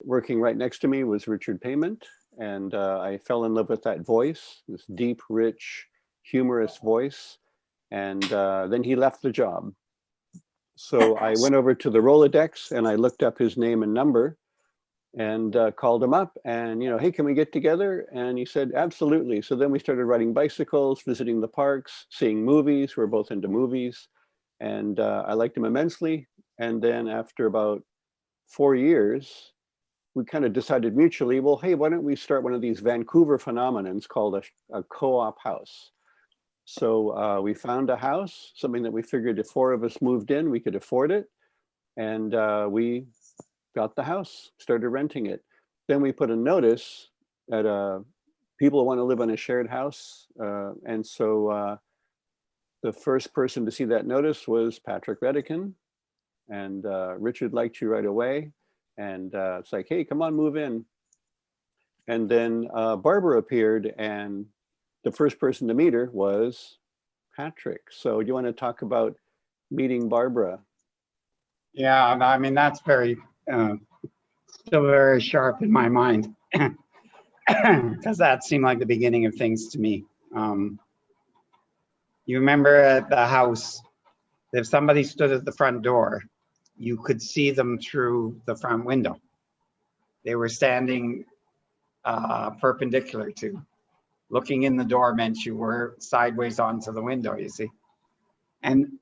Working right next to me was Richard Payment, and I fell in love with that voice, this deep, rich, humorous voice. And then he left the job. So I went over to the Rolodex and I looked up his name and number and called him up and, hey, can we get together? And he said, absolutely. So then we started riding bicycles, visiting the parks, seeing movies. We're both into movies. And I liked him immensely. And then after about 4 years, we kind of decided mutually, well, hey, why don't we start one of these Vancouver phenomenons called a co-op house? So we found a house, something that we figured if 4 of us moved in, we could afford it. And we got the house, started renting it. Then we put a notice that people want to live in a shared house. And so the first person to see that notice was Patrick Redican. And Richard liked you right away. And it's like, hey, come on, move in. And then Barbara appeared, and the first person to meet her was Patrick. So do you want to talk about meeting Barbara? Yeah, I mean, that's very, still very sharp in my mind, because that seemed like the beginning of things to me. You remember at the house, if somebody stood at the front door, you could see them through the front window. They were standing perpendicular to. Looking in the door meant you were sideways onto the window, you see. And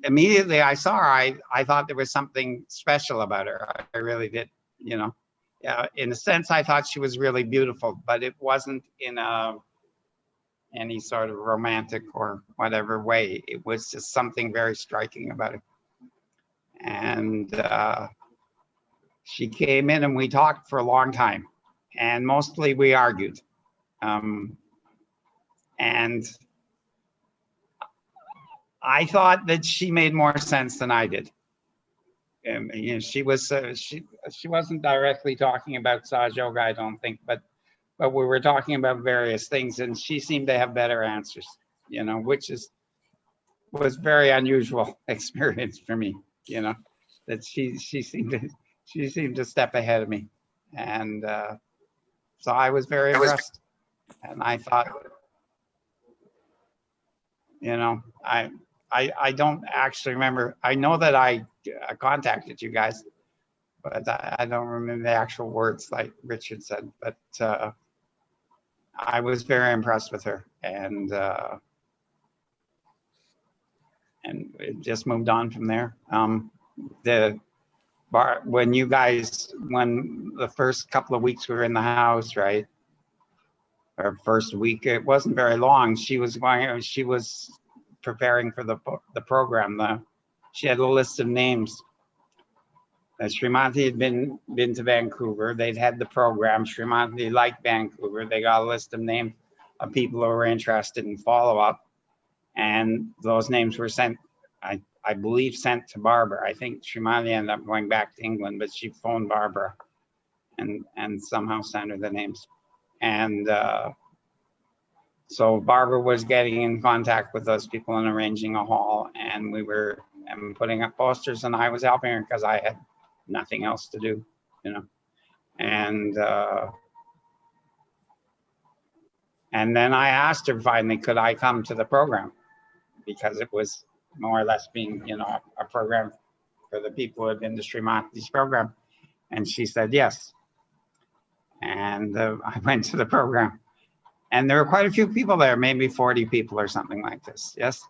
immediately I saw her, I thought there was something special about her. I really did, in a sense, I thought she was really beautiful, but it wasn't in any sort of romantic or whatever way. It was just something very striking about her. And she came in and we talked for a long time, and mostly we argued. And I thought that she made more sense than I did. She was she wasn't directly talking about Sahaja Yoga, I don't think, but we were talking about various things, and she seemed to have better answers, which was very unusual experience for me, that she seemed to step ahead of me, and so I was very impressed. And I thought, I don't actually remember. I know that I contacted you guys, but I don't remember the actual words like Richard said. But I was very impressed with her, and it just moved on from there. When the first couple of weeks we were in the house, right? Or first week, it wasn't very long. She was preparing for the program. She had a list of names. Srimanti had been to Vancouver. They'd had the program. Srimanti liked Vancouver. They got a list of names of people who were interested in follow-up. And those names were sent, I believe, sent to Barbara. I think Srimanti ended up going back to England, but she phoned Barbara and somehow sent her the names. And so Barbara was getting in contact with those people and arranging a hall, and we were putting up posters, and I was helping her because I had nothing else to do, And then I asked her finally, could I come to the program? Because it was more or less being, a program for the people who had been to Srimanti's program. And she said yes. And I went to the program. And there were quite a few people there, maybe 40 people or something like this, yes?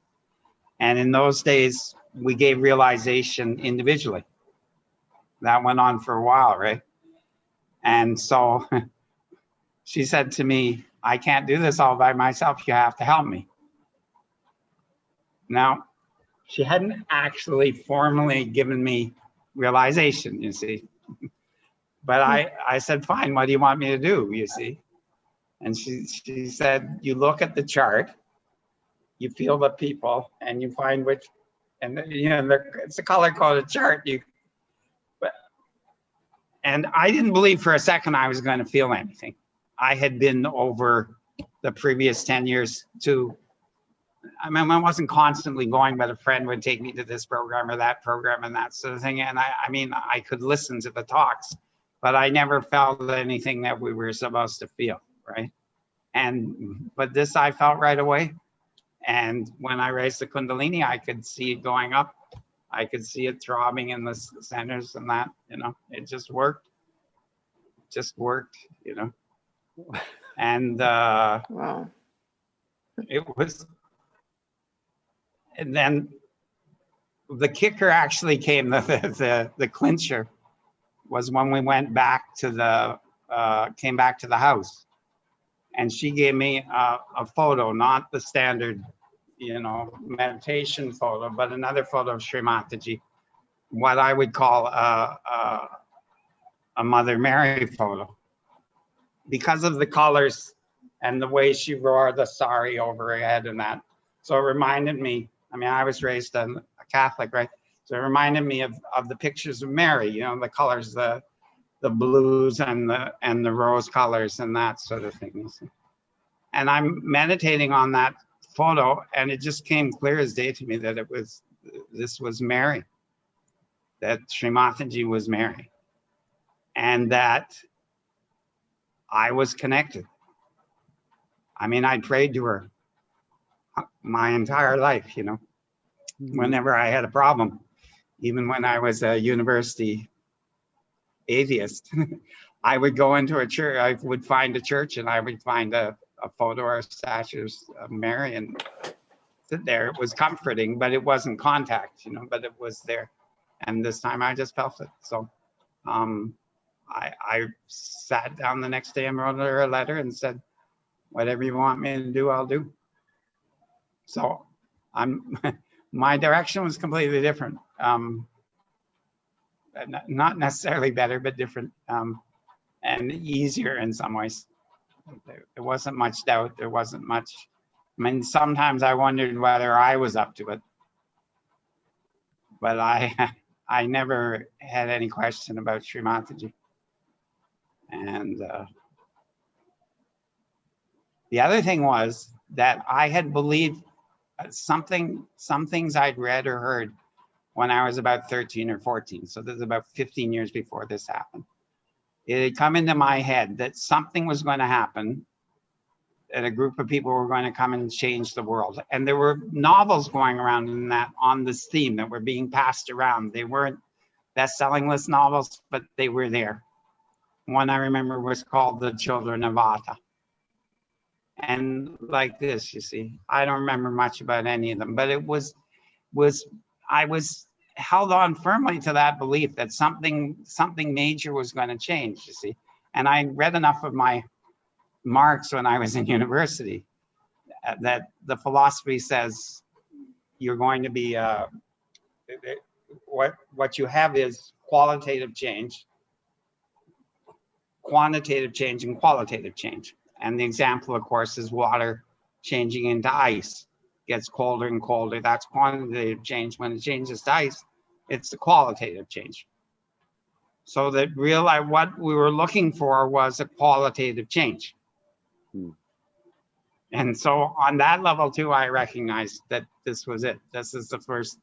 And in those days, we gave realization individually. That went on for a while, right? And so she said to me, I can't do this all by myself, you have to help me. Now, she hadn't actually formally given me realization, you see. But I said, fine, what do you want me to do, you see? And she said, you look at the chart, you feel the people, and you find which, and it's a color-coded chart. And I didn't believe for a second I was going to feel anything. I had been over the previous 10 years I wasn't constantly going, but a friend would take me to this program or that program and that sort of thing. And I could listen to the talks, but I never felt anything that we were supposed to feel, right? But this I felt right away. And when I raised the Kundalini, I could see it going up. I could see it throbbing in the centers and that, it just worked. And Wow. it was, and then the kicker actually came, the clincher was when we went back to came back to the house. And she gave me a photo, not the standard, meditation photo, but another photo of Sri Mataji, what I would call a Mother Mary photo, because of the colors and the way she wore the sari over her head and that. So it reminded me, I was raised a Catholic, right? So it reminded me of the pictures of Mary, the colors, the blues and the rose colors and that sort of thing. And I'm meditating on that photo, and it just came clear as day to me that this was Mary, that Sri Mataji was Mary, and that I was connected. I prayed to her my entire life, whenever I had a problem, even when I was a university atheist. I would go into a church, I would find a church, and I would find a photo or statues of Mary and sit there. It was comforting, but it wasn't contact, but it was there. And this time I just felt it. So I sat down the next day and wrote her a letter and said, whatever you want me to do, I'll do. So my direction was completely different. Not necessarily better, but different, and easier in some ways. There wasn't much doubt. There wasn't much. Sometimes I wondered whether I was up to it, but I never had any question about Sri Mataji. And the other thing was that I had believed some things I'd read or heard when I was about 13 or 14. So this is about 15 years before this happened. It had come into my head that something was going to happen, that a group of people were going to come and change the world. And there were novels going around on this theme that were being passed around. They weren't best-selling list novels, but they were there. One I remember was called The Children of Atta. And like this, you see, I don't remember much about any of them, but I was held on firmly to that belief that something major was going to change, you see. And I read enough of my Marx when I was in university that the philosophy says you're going to be what you have is qualitative change, quantitative change, and qualitative change. And the example, of course, is water changing into ice. Gets colder and colder. That's quantitative change. When it changes to ice, it's the qualitative change. So that what we were looking for was a qualitative change. And so on that level too, I recognized that this was it. This is the first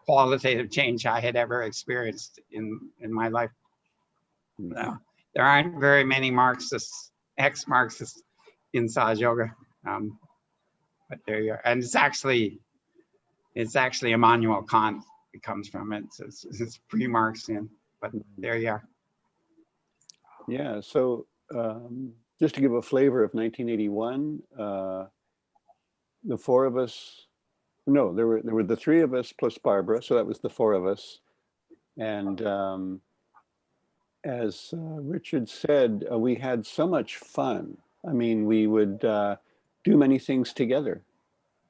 qualitative change I had ever experienced in my life. There aren't very many Marxists, ex-Marxists in Sahaja Yoga. But there you are. And it's actually Immanuel Kant it comes from. It's pre-Marxian, but there you are. Yeah, so just to give a flavor of 1981, the four of us, no, there were the three of us plus Barbara, so that was the four of us. And as Richard said, we had so much fun. We would do many things together.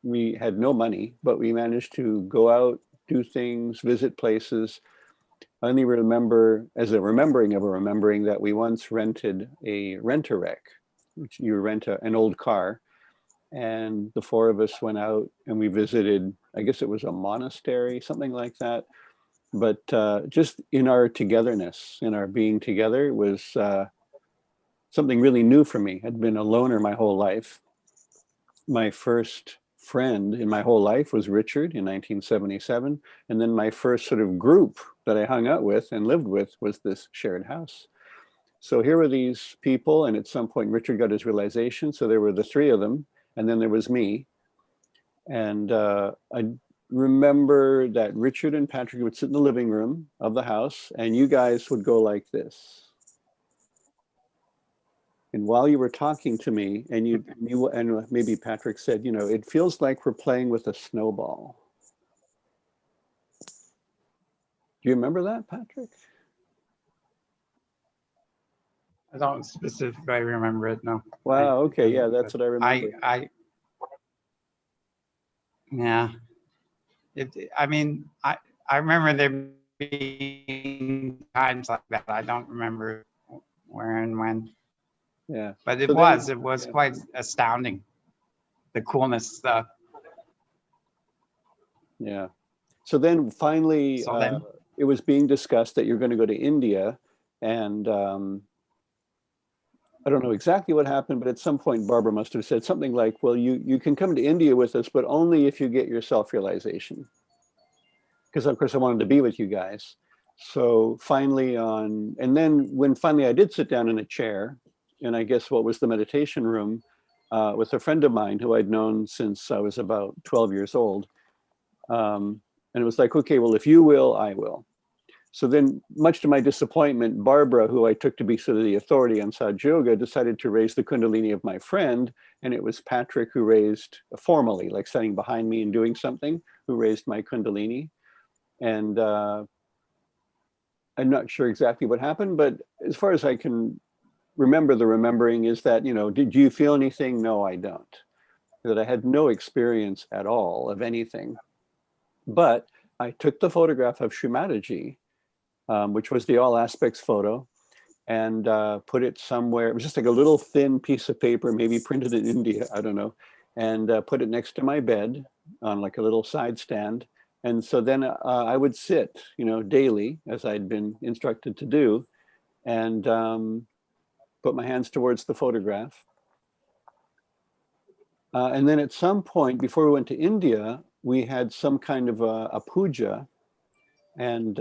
We had no money, but we managed to go out, do things, visit places. I only remember, as a remembering that we once rented a rent-a-wreck, which you rent an old car. And the four of us went out and we visited, I guess it was a monastery, something like that. But just in our togetherness, in our being together was something really new for me. I'd been a loner my whole life. My first friend in my whole life was Richard in 1977. And then my first sort of group that I hung out with and lived with was this shared house. So here were these people, and at some point Richard got his realization. So there were the three of them, and then there was me. And I remember that Richard and Patrick would sit in the living room of the house, and you guys would go like this. And while you were talking to me, and and maybe Patrick said, it feels like we're playing with a snowball. Do you remember that, Patrick? I don't specifically remember it, no. Wow, okay, yeah, that's what I remember. Yeah. I mean, I remember there being times like that. I don't remember where and when. Yeah. But it So was quite astounding, the coolness stuff. Yeah. So then finally, it was being discussed that you're going to go to India, and I don't know exactly what happened, but at some point Barbara must have said something like, well, you can come to India with us, but only if you get your self-realization. Because of course I wanted to be with you guys. So finally and then when finally I did sit down in a chair, and I guess what was the meditation room, with a friend of mine who I'd known since I was about 12 years old. And it was like, okay, well, if you will, I will. So then, much to my disappointment, Barbara, who I took to be sort of the authority on Sahaja Yoga, decided to raise the Kundalini of my friend. And it was Patrick who raised, formally, like standing behind me and doing something, who raised my Kundalini. And I'm not sure exactly what happened, but as far as I can remember, the remembering is that, did you feel anything? No, I don't. That I had no experience at all of anything. But I took the photograph of Srimataji, which was the all aspects photo, and put it somewhere. It was just like a little thin piece of paper, maybe printed in India, I don't know, and put it next to my bed on like a little side stand. And so then I would sit, daily, as I'd been instructed to do, and put my hands towards the photograph. And then at some point, before we went to India, we had some kind of a puja. And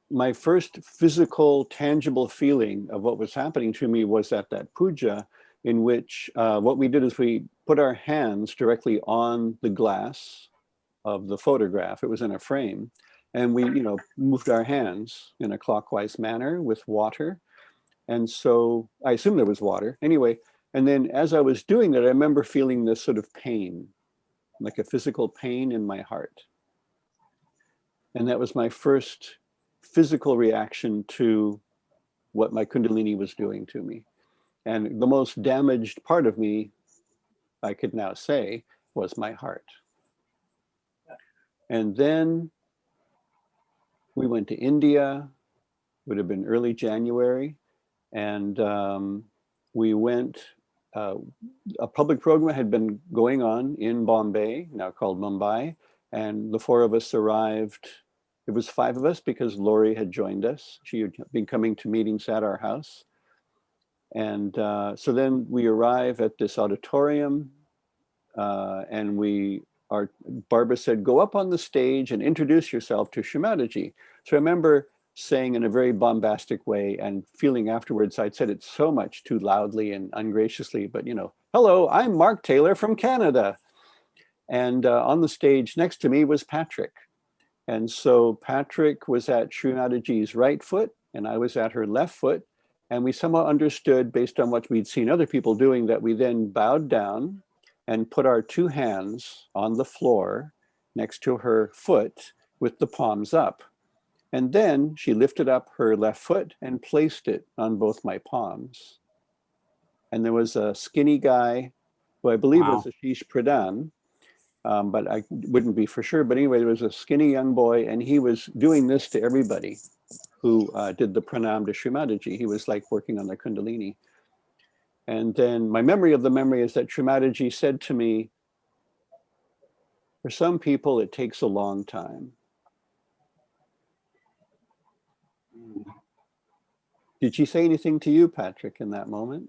my first physical, tangible feeling of what was happening to me was at that puja, in which what we did is we put our hands directly on the glass of the photograph. It was in a frame. And we, moved our hands in a clockwise manner with water. And so I assume there was water. Anyway, and then as I was doing that, I remember feeling this sort of pain, like a physical pain in my heart. And that was my first physical reaction to what my Kundalini was doing to me. And the most damaged part of me, I could now say, was my heart. And then we went to India, would have been early January, and we went, a public program had been going on in Bombay, now called Mumbai, and the four of us arrived. It was five of us because Lori had joined us. She had been coming to meetings at our house. And so then we arrive at this auditorium, and Barbara said, go up on the stage and introduce yourself to Srimataji. So I remember saying in a very bombastic way and feeling afterwards, I'd said it so much too loudly and ungraciously, but hello, I'm Mark Taylor from Canada. And on the stage next to me was Patrick. And so Patrick was at Srimataji's right foot and I was at her left foot. And we somehow understood, based on what we'd seen other people doing, that we then bowed down and put our two hands on the floor next to her foot with the palms up. And then she lifted up her left foot and placed it on both my palms. And there was a skinny guy who I believe was Ashish Pradhan, but I wouldn't be for sure. But anyway, there was a skinny young boy and he was doing this to everybody who did the pranam to Srimataji. He was like working on the Kundalini. And then my memory of the memory is that Srimataji said to me, for some people, it takes a long time. Did she say anything to you, Patrick, in that moment?